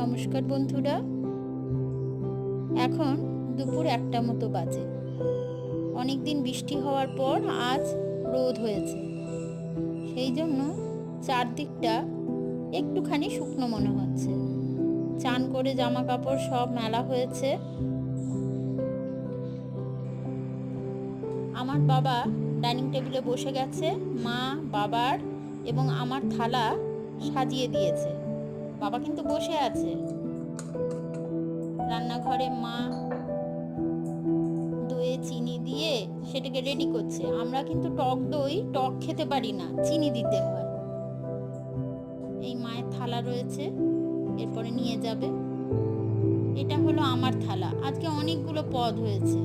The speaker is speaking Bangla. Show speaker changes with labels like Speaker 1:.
Speaker 1: নমস্কার বন্ধুরা, এখন দুপুর 1টা মতো বাজে। অনেক দিন বৃষ্টি হওয়ার পর আজ রোদ হয়েছে, সেই জন্য চারদিকটা একটুখানি শুকনো মনে হচ্ছে। চান করে জামা কাপড় সব মেলা হয়েছে। আমার বাবা ডাইনিং টেবিলে বসে গেছে, মা বাবার এবং আমার থালা সাজিয়ে দিয়েছে। বাবা কিন্তু বসে আছে। রান্নাঘরে মা দইয়ে চিনি দিয়ে সেটাকে রেডি করছে। আমরা কিন্তু টক খেতে পারি না, চিনি দিতে হয়। এই মায়ের থালা রয়েছে, এরপরে নিয়ে যাবে। এটা হলো আমার থালা। আজকে অনেকগুলো পদ হয়েছে।